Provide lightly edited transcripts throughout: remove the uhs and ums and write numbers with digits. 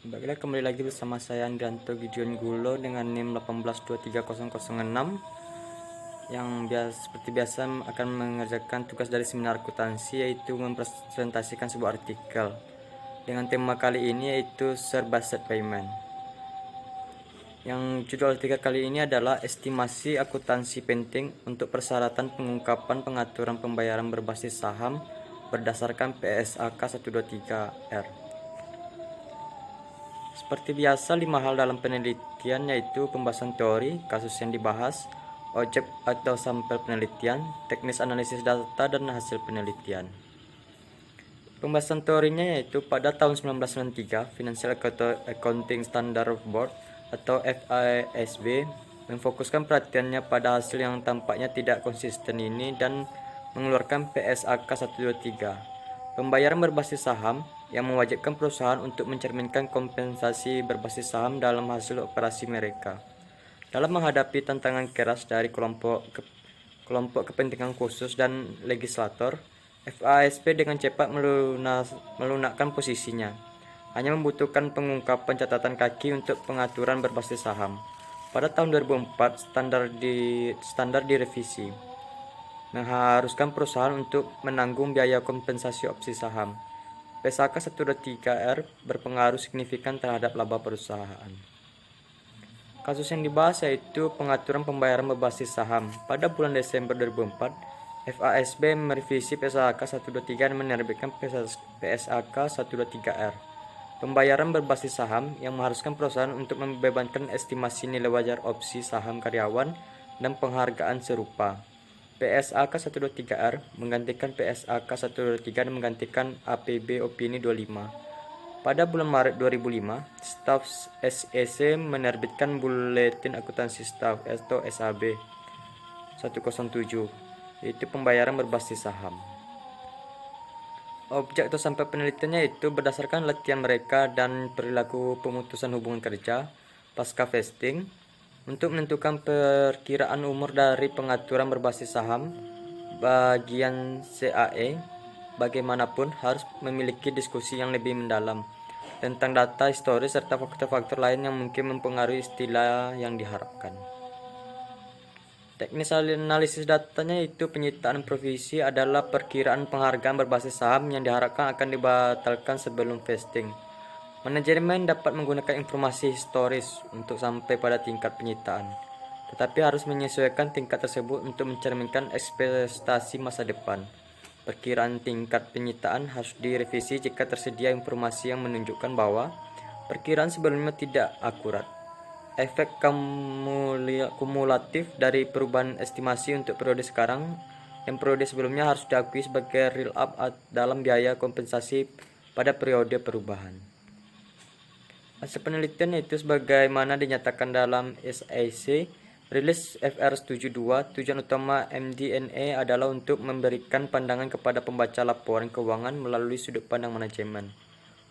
Baiklah, kembali lagi bersama saya Andrianto Gideon Gulo dengan NIM 1823006 yang seperti biasa akan mengerjakan tugas dari seminar akuntansi, yaitu mempresentasikan sebuah artikel dengan tema kali ini yaitu Share Based Payment. Yang judul artikel kali ini adalah estimasi akuntansi penting untuk persyaratan pengungkapan pengaturan pembayaran berbasis saham berdasarkan PSAK 123R. Seperti biasa, 5 hal dalam penelitian yaitu pembahasan teori, kasus yang dibahas, objek atau sampel penelitian, teknis analisis data, dan hasil penelitian. Pembahasan teorinya yaitu pada tahun 1993, Financial Accounting Standards Board atau FASB memfokuskan perhatiannya pada hasil yang tampaknya tidak konsisten ini dan mengeluarkan PSAK 123. Pembayaran berbasis saham yang mewajibkan perusahaan untuk mencerminkan kompensasi berbasis saham dalam hasil operasi mereka. Dalam menghadapi tantangan keras dari kelompok kepentingan khusus dan legislator, FASB dengan cepat melunakkan posisinya. Hanya membutuhkan pengungkapan catatan kaki untuk pengaturan berbasis saham. Pada tahun 2004, standar direvisi, mengharuskan perusahaan untuk menanggung biaya kompensasi opsi saham. PSAK 123R berpengaruh signifikan terhadap laba perusahaan. Kasus yang dibahas yaitu pengaturan pembayaran berbasis saham. Pada bulan Desember 2004, FASB merevisi PSAK 123 dan menerbitkan PSAK 123R. Pembayaran berbasis saham yang mengharuskan perusahaan untuk membebankan estimasi nilai wajar opsi saham karyawan dan penghargaan serupa. PSAK 123R menggantikan PSAK 123 dan menggantikan APB Opini 25. Pada bulan Maret 2005, Staf SEC menerbitkan Buletin Akuntansi Staf atau SAB 107, yaitu pembayaran berbasis saham. Objek atau sampel penelitiannya itu berdasarkan latihan mereka dan perilaku pemutusan hubungan kerja pasca vesting untuk menentukan perkiraan umur dari pengaturan berbasis saham. Bagian CAE bagaimanapun harus memiliki diskusi yang lebih mendalam tentang data historis serta faktor-faktor lain yang mungkin mempengaruhi istilah yang diharapkan. Teknis analisis datanya itu penyitaan provisi adalah perkiraan penghargaan berbasis saham yang diharapkan akan dibatalkan sebelum vesting. Manajemen dapat menggunakan informasi historis untuk sampai pada tingkat penyitaan, tetapi harus menyesuaikan tingkat tersebut untuk mencerminkan ekspektasi masa depan. Perkiraan tingkat penyitaan harus direvisi jika tersedia informasi yang menunjukkan bahwa perkiraan sebelumnya tidak akurat. Efek kumulatif dari perubahan estimasi untuk periode sekarang dan periode sebelumnya harus diakui sebagai real up dalam biaya kompensasi pada periode perubahan. Hasil penelitian itu sebagaimana dinyatakan dalam SEC rilis FR72, tujuan utama MD&A adalah untuk memberikan pandangan kepada pembaca laporan keuangan melalui sudut pandang manajemen,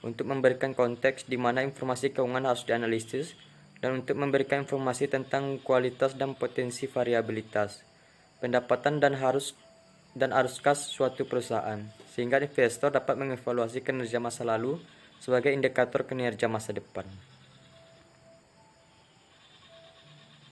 untuk memberikan konteks di mana informasi keuangan harus dianalisis, dan untuk memberikan informasi tentang kualitas dan potensi variabilitas pendapatan dan arus kas suatu perusahaan, sehingga investor dapat mengevaluasi kinerja masa lalu sebagai indikator kinerja masa depan.